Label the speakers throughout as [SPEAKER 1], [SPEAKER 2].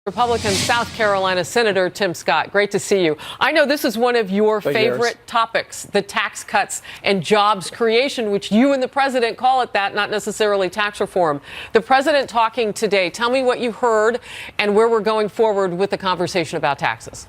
[SPEAKER 1] Republican South Carolina Senator Tim Scott, great to see you. I know this is one of your favorite topics, the tax cuts and jobs creation, which you and the president call it that, not necessarily tax reform. The president talking today, tell me what you heard and where we're going forward with the conversation about taxes.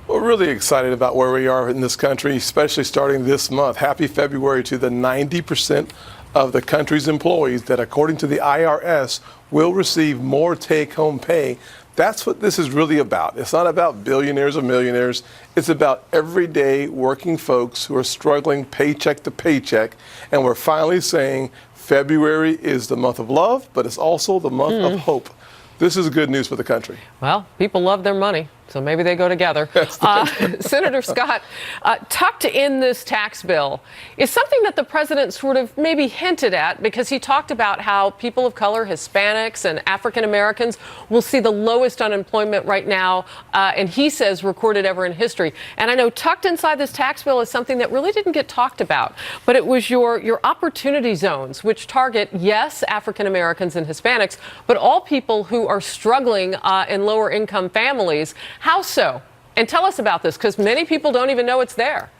[SPEAKER 2] We're really excited about where we are in this country, especially starting this month. Happy February to the 90% of the country's employees that, according to the IRS, will receive more take-home pay. That's what this is really about. It's not about billionaires or millionaires. It's about everyday working folks who are struggling paycheck to paycheck. And we're finally saying February is the month of love, but it's also the month of hope. This is good news for the country.
[SPEAKER 1] Well, people love their money, so maybe they go together. Senator Scott, tucked in this tax bill is something that the president sort of maybe hinted at, because he talked about how people of color, Hispanics and African Americans will see the lowest unemployment right now, and he says recorded ever in history. And I know tucked inside this tax bill is something that really didn't get talked about, but it was your opportunity zones, which target, yes, African Americans and Hispanics, but all people who are struggling in lower income families. How so? And tell us about this, because many people don't even know it's there.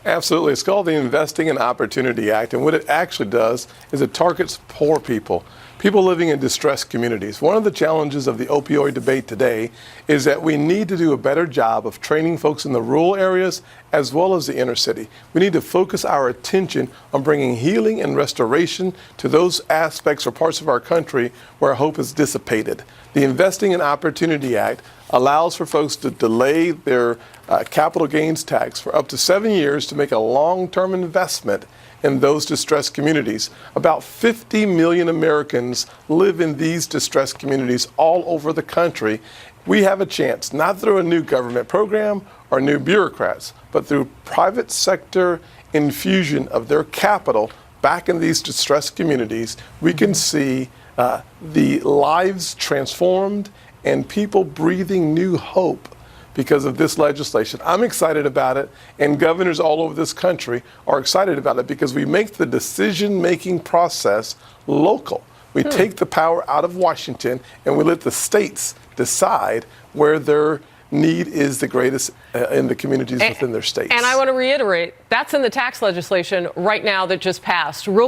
[SPEAKER 2] Absolutely. It's called the Investing in Opportunity Act. And what it actually does is it targets poor people, people living in distressed communities. One of the challenges of the opioid debate today is that we need to do a better job of training folks in the rural areas as well as the inner city. We need to focus our attention on bringing healing and restoration to those aspects or parts of our country where hope is dissipated. The Investing in Opportunity Act allows for folks to delay their capital gains tax for up to 7 years to make a long-term investment in those distressed communities. About 50 million Americans live in these distressed communities all over the country. We have a chance, not through a new government program or new bureaucrats, but through private sector infusion of their capital back in these distressed communities, we can see the lives transformed and people breathing new hope because of this legislation. I'm excited about it, and governors all over this country are excited about it because we make the decision-making process local. We take the power out of Washington and we let the states decide where their need is the greatest in the communities within their states.
[SPEAKER 1] And I want to reiterate, that's in the tax legislation right now that just passed. Real